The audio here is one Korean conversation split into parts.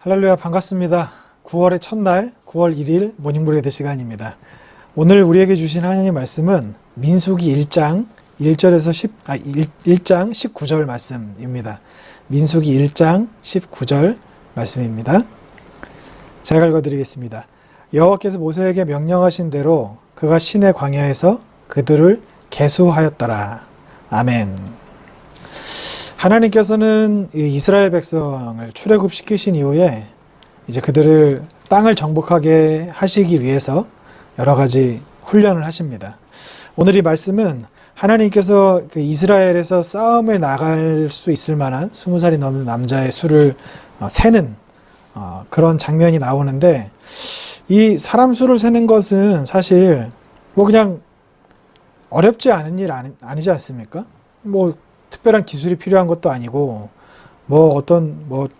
할렐루야, 반갑습니다. 9월의 첫날 9월 1일 모닝브레드 시간입니다. 오늘 우리에게 주신 하나님의 말씀은 민수기 1장 1장 19절 말씀입니다. 민수기 1장 19절 말씀입니다. 제가 읽어드리겠습니다. 여호와께서 모세에게 명령하신 대로 그가 시내 광야에서 그들을 계수하였더라. 아멘. 하나님께서는 이스라엘 백성을 출애굽시키신 이후에 이제 그들을 땅을 정복하게 하시기 위해서 여러 가지 훈련을 하십니다. 오늘 이 말씀은 하나님께서 그 이스라엘에서 싸움을 나갈 수 있을 만한 20살이 넘는 남자의 수를 세는 그런 장면이 나오는데, 이 사람 수를 세는 것은 사실 뭐 그냥 어렵지 않은 일 아니지 않습니까? 뭐 특별한 기술이 필요한 것도 아니고 뭐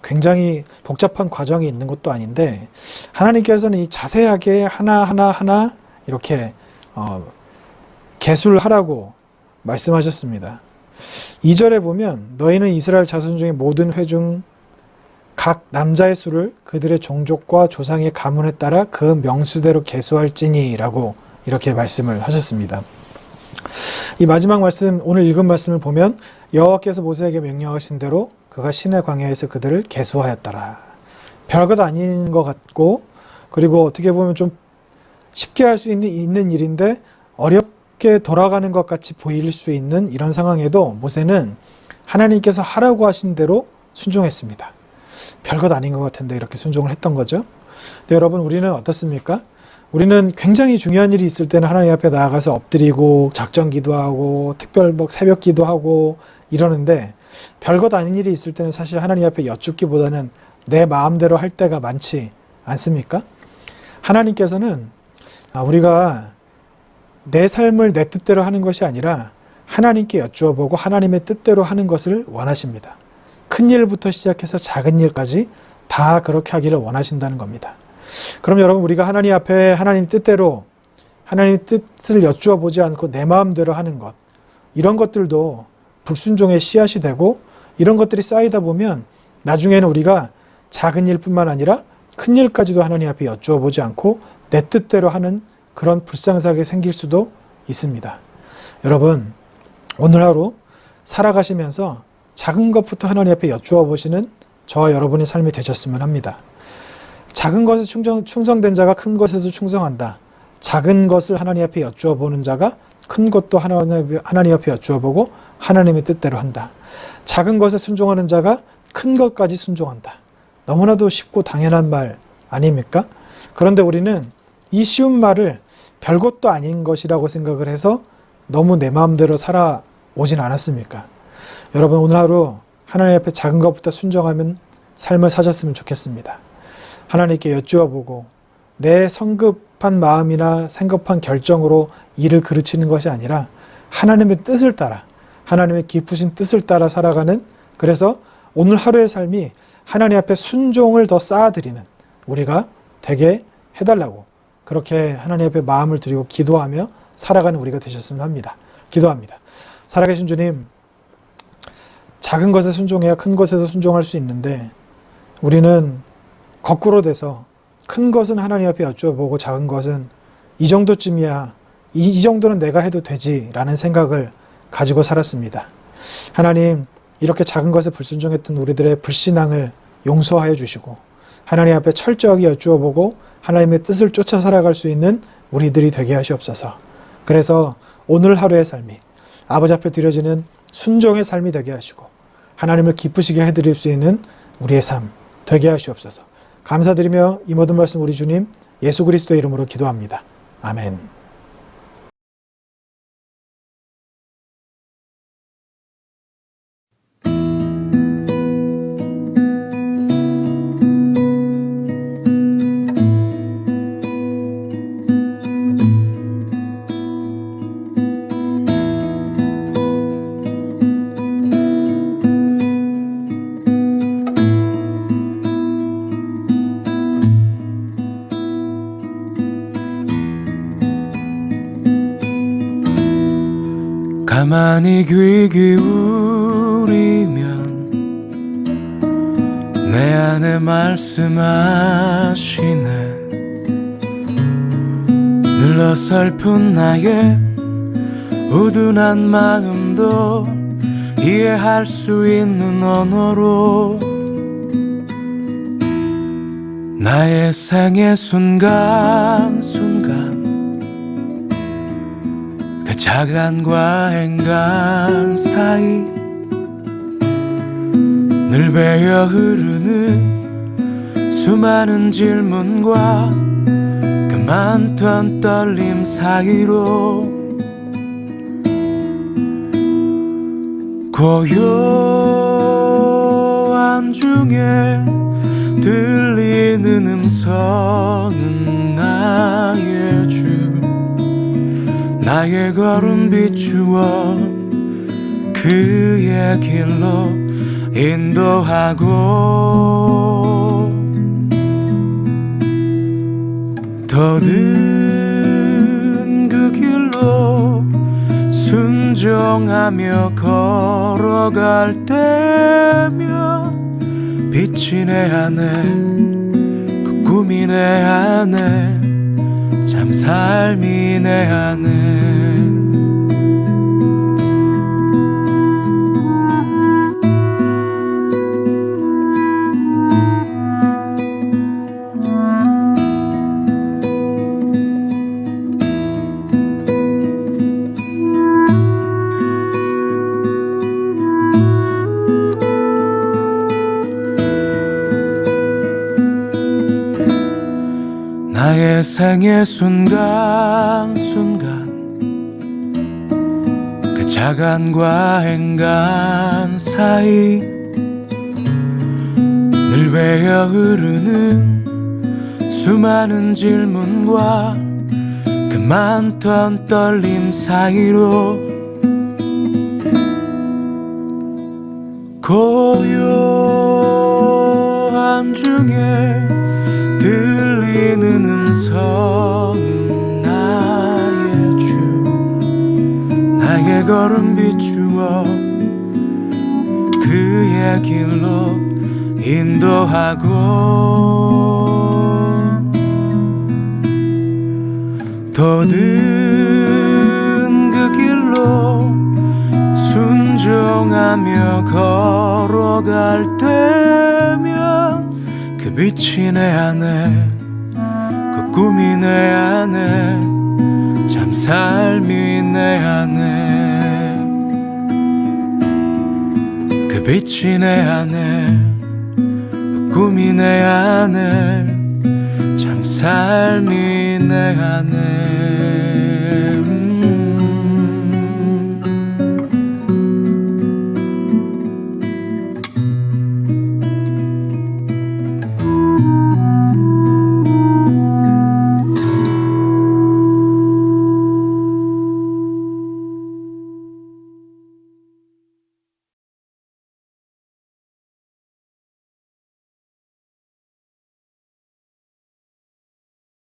굉장히 복잡한 과정이 있는 것도 아닌데, 하나님께서는 이 자세하게 하나 이렇게 계수를 하라고 말씀하셨습니다. 2절에 보면 너희는 이스라엘 자손 중에 모든 회 중 각 남자의 수를 그들의 종족과 조상의 가문에 따라 그 명수대로 계수할지니 라고 이렇게 말씀을 하셨습니다. 이 마지막 말씀, 오늘 읽은 말씀을 보면 여호와께서 모세에게 명령하신 대로 그가 시내 광야에서 그들을 계수하였더라. 별것 아닌 것 같고, 그리고 어떻게 보면 좀 쉽게 할 수 있는 일인데 어렵게 돌아가는 것 같이 보일 수 있는 이런 상황에도 모세는 하나님께서 하라고 하신 대로 순종했습니다. 별것 아닌 것 같은데 이렇게 순종을 했던 거죠. 근데 여러분, 우리는 어떻습니까? 우리는 굉장히 중요한 일이 있을 때는 하나님 앞에 나아가서 엎드리고 작전 기도하고 특별 새벽 기도하고 이러는데, 별것 아닌 일이 있을 때는 사실 하나님 앞에 여쭙기보다는 내 마음대로 할 때가 많지 않습니까? 하나님께서는 우리가 내 삶을 내 뜻대로 하는 것이 아니라 하나님께 여쭈어보고 하나님의 뜻대로 하는 것을 원하십니다. 큰 일부터 시작해서 작은 일까지 다 그렇게 하기를 원하신다는 겁니다. 그럼 여러분, 우리가 하나님 앞에 하나님 뜻대로 하나님의 뜻을 여쭈어 보지 않고 내 마음대로 하는 것, 이런 것들도 불순종의 씨앗이 되고, 이런 것들이 쌓이다 보면 나중에는 우리가 작은 일뿐만 아니라 큰 일까지도 하나님 앞에 여쭈어 보지 않고 내 뜻대로 하는 그런 불상사가 생길 수도 있습니다. 여러분, 오늘 하루 살아가시면서 작은 것부터 하나님 앞에 여쭈어 보시는 저와 여러분의 삶이 되셨으면 합니다. 작은 것에 충성된 자가 큰 것에도 충성한다. 작은 것을 하나님 앞에 여쭈어 보는 자가 큰 것도 하나님 앞에 여쭈어 보고 하나님의 뜻대로 한다. 작은 것에 순종하는 자가 큰 것까지 순종한다. 너무나도 쉽고 당연한 말 아닙니까? 그런데 우리는 이 쉬운 말을 별것도 아닌 것이라고 생각을 해서 너무 내 마음대로 살아오진 않았습니까? 여러분, 오늘 하루 하나님 앞에 작은 것부터 순종하면 삶을 사셨으면 좋겠습니다. 하나님께 여쭈어보고 내 성급한 마음이나 성급한 결정으로 일을 그르치는 것이 아니라 하나님의 뜻을 따라, 하나님의 깊으신 뜻을 따라 살아가는, 그래서 오늘 하루의 삶이 하나님 앞에 순종을 더 쌓아드리는 우리가 되게 해달라고, 그렇게 하나님 앞에 마음을 드리고 기도하며 살아가는 우리가 되셨으면 합니다. 기도합니다. 살아계신 주님, 작은 것에 순종해야 큰 것에도 순종할 수 있는데 우리는 거꾸로 돼서 큰 것은 하나님 앞에 여쭈어보고 작은 것은 이 정도쯤이야, 이 정도는 내가 해도 되지 라는 생각을 가지고 살았습니다. 하나님, 이렇게 작은 것에 불순종했던 우리들의 불신앙을 용서하여 주시고 하나님 앞에 철저하게 여쭈어보고 하나님의 뜻을 쫓아 살아갈 수 있는 우리들이 되게 하시옵소서. 그래서 오늘 하루의 삶이 아버지 앞에 드려지는 순종의 삶이 되게 하시고 하나님을 기쁘시게 해드릴 수 있는 우리의 삶 되게 하시옵소서. 감사드리며 이 모든 말씀 우리 주님 예수 그리스도의 이름으로 기도합니다. 아멘. 가만히 귀 기울이면 내 안에 말씀하시네. 늘 어설픈 나의 우둔한 마음도 이해할 수 있는 언어로 나의 생의 순간순간 그 자간과 행간 사이 늘 배어 흐르는 수많은 질문과 그 많던 떨림 사이로 고요한 중에 들리는 음성은 나의 주, 나의 걸음 비추어 그의 길로 인도하고 더딘 그 길로 순종하며 걸어갈 때면 빛이 내 안에 그 꿈이 내 안에 참 삶이 내 안에 나의 생의 순간순간 그 자간과 행간 사이 늘 배어 흐르는 수많은 질문과 그 많던 떨림 사이로 고요한 중에 들리는 음성은 나의 주, 나의 걸음 비추어 그의 길로 인도하고 더딘 그 길로 순종하며 걸어갈 때면 그 빛이 내 안에 그 꿈이 내 안에 참 삶이 내 안에 그 빛이 내 안에 그 꿈이 내 안에 참 삶이 내 안에